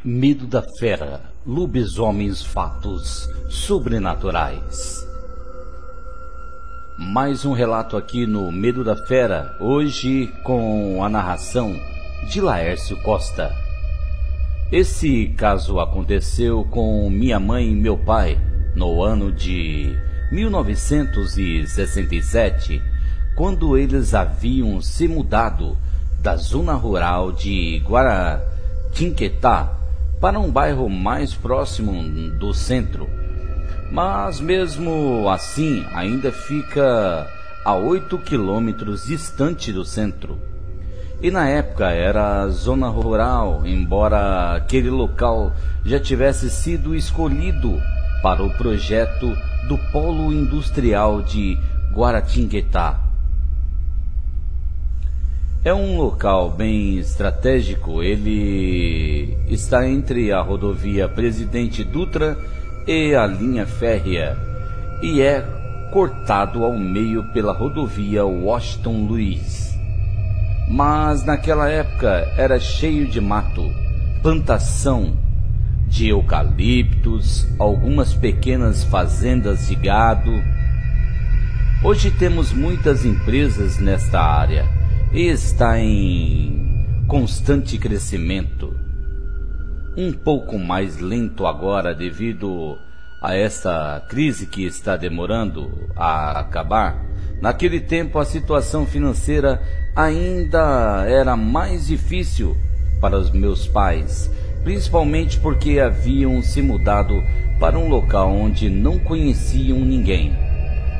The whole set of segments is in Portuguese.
Medo da fera, lobisomens, fatos sobrenaturais. Mais um relato aqui no Medo da Fera, hoje com a narração de Laércio Costa. Esse caso aconteceu com minha mãe e meu pai no ano de 1967, quando eles haviam se mudado da zona rural de Guaratinguetá para um bairro mais próximo do centro, mas mesmo assim ainda fica a 8 quilômetros distante do centro. E na época era zona rural, embora aquele local já tivesse sido escolhido para o projeto do Polo Industrial de Guaratinguetá. É um local bem estratégico, ele está entre a rodovia Presidente Dutra e a linha férrea e é cortado ao meio pela rodovia Washington Luiz. Mas naquela época era cheio de mato, plantação de eucaliptos, algumas pequenas fazendas de gado. Hoje temos muitas empresas nesta área e está em constante crescimento. Um pouco mais lento agora devido a essa crise que está demorando a acabar. Naquele tempo a situação financeira ainda era mais difícil para os meus pais, principalmente porque haviam se mudado para um local onde não conheciam ninguém.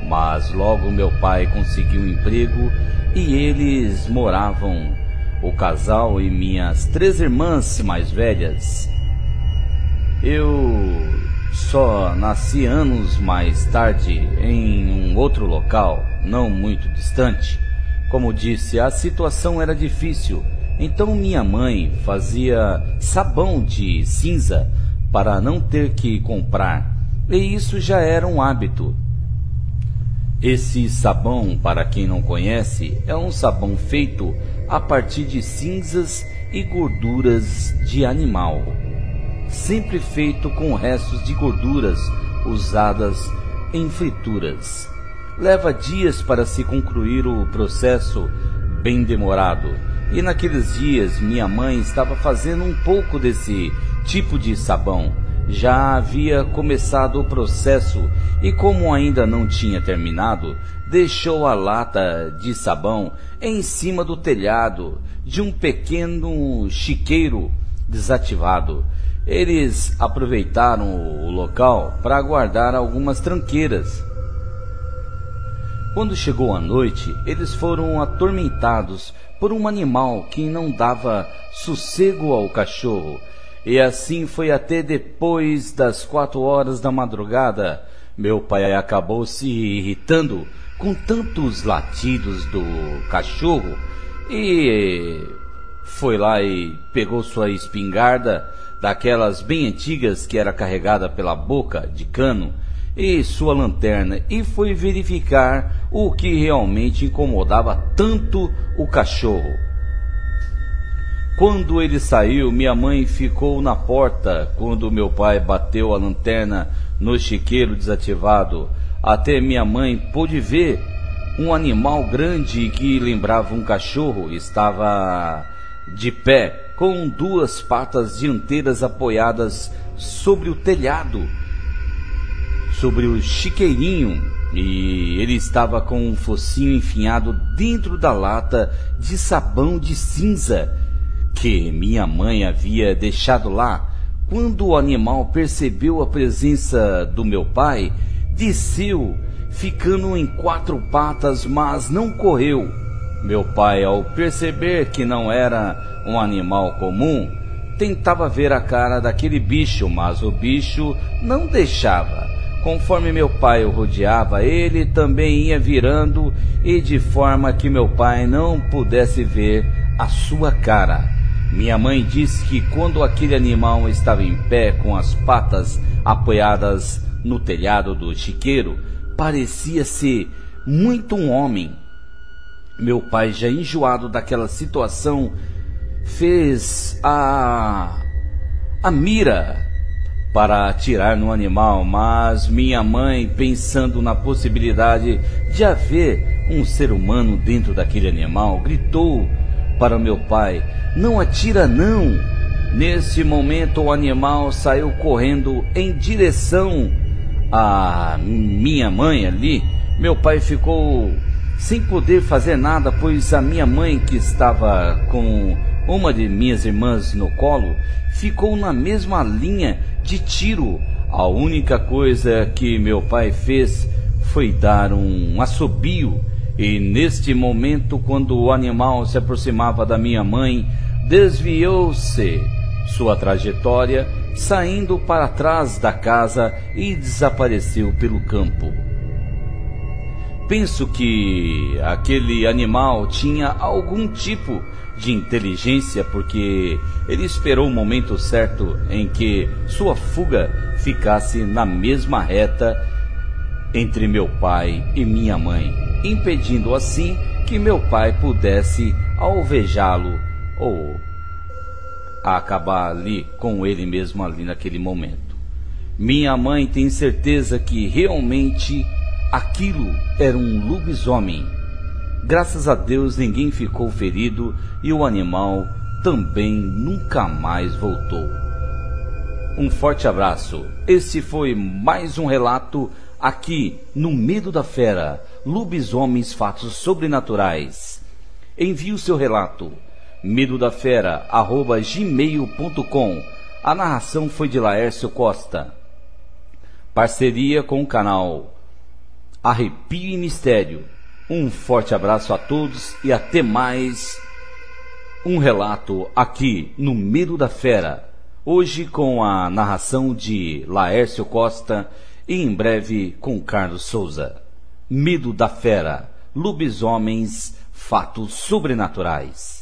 Mas logo meu pai conseguiu um emprego e eles moravam, o casal e minhas 3 irmãs mais velhas. Eu só nasci anos mais tarde em um outro local, não muito distante. Como disse, a situação era difícil, então minha mãe fazia sabão de cinza para não ter que comprar, e isso já era um hábito. Esse sabão, para quem não conhece, é um sabão feito a partir de cinzas e gorduras de animal, sempre feito com restos de gorduras usadas em frituras. Leva dias para se concluir o processo, bem demorado, e naqueles dias minha mãe estava fazendo um pouco desse tipo de sabão. Já havia começado o processo e, como ainda não tinha terminado, deixou a lata de sabão em cima do telhado de um pequeno chiqueiro desativado. Eles aproveitaram o local para guardar algumas tranqueiras. Quando chegou a noite, eles foram atormentados por um animal que não dava sossego ao cachorro. E assim foi até depois das 4 horas da madrugada. Meu pai acabou se irritando com tantos latidos do cachorro e foi lá e pegou sua espingarda, daquelas bem antigas que era carregada pela boca de cano, e sua lanterna e foi verificar o que realmente incomodava tanto o cachorro. Quando ele saiu, minha mãe ficou na porta quando meu pai bateu a lanterna no chiqueiro desativado. Até minha mãe pôde ver um animal grande que lembrava um cachorro. Estava de pé, com 2 patas dianteiras apoiadas sobre o telhado, sobre o chiqueirinho, e ele estava com um focinho enfiado dentro da lata de sabão de cinza que minha mãe havia deixado lá. Quando o animal percebeu a presença do meu pai, desceu, ficando em 4 patas, mas não correu. Meu pai, ao perceber que não era um animal comum, tentava ver a cara daquele bicho, mas o bicho não deixava. Conforme meu pai o rodeava, ele também ia virando, e de forma que meu pai não pudesse ver a sua cara. Minha mãe disse que quando aquele animal estava em pé com as patas apoiadas no telhado do chiqueiro, parecia ser muito um homem. Meu pai, já enjoado daquela situação, fez a mira para atirar no animal, mas minha mãe, pensando na possibilidade de haver um ser humano dentro daquele animal, gritou para meu pai: "Não atira não!" Nesse momento o animal saiu correndo em direção à minha mãe ali. Meu pai ficou sem poder fazer nada, pois a minha mãe, que estava com uma de minhas irmãs no colo, ficou na mesma linha de tiro. A única coisa que meu pai fez foi dar um assobio, e neste momento, quando o animal se aproximava da minha mãe, desviou-se sua trajetória, saindo para trás da casa e desapareceu pelo campo. Penso que aquele animal tinha algum tipo de inteligência, porque ele esperou o momento certo em que sua fuga ficasse na mesma reta entre meu pai e minha mãe, impedindo assim que meu pai pudesse alvejá-lo ou acabar ali com ele mesmo ali naquele momento. Minha mãe tem certeza que realmente aquilo era um lobisomem. Graças a Deus ninguém ficou ferido e o animal também nunca mais voltou. Um forte abraço. Esse foi mais um relato aqui no Medo da Fera, Lobisomens, Fatos Sobrenaturais. Envie o seu relato, medodafera@gmail.com. A narração foi de Laércio Costa. Parceria com o canal Arrepio e Mistério. Um forte abraço a todos e até mais um relato aqui no Medo da Fera. Hoje com a narração de Laércio Costa e em breve com Carlos Souza. Medo da Fera, Lobisomens, Fatos Sobrenaturais.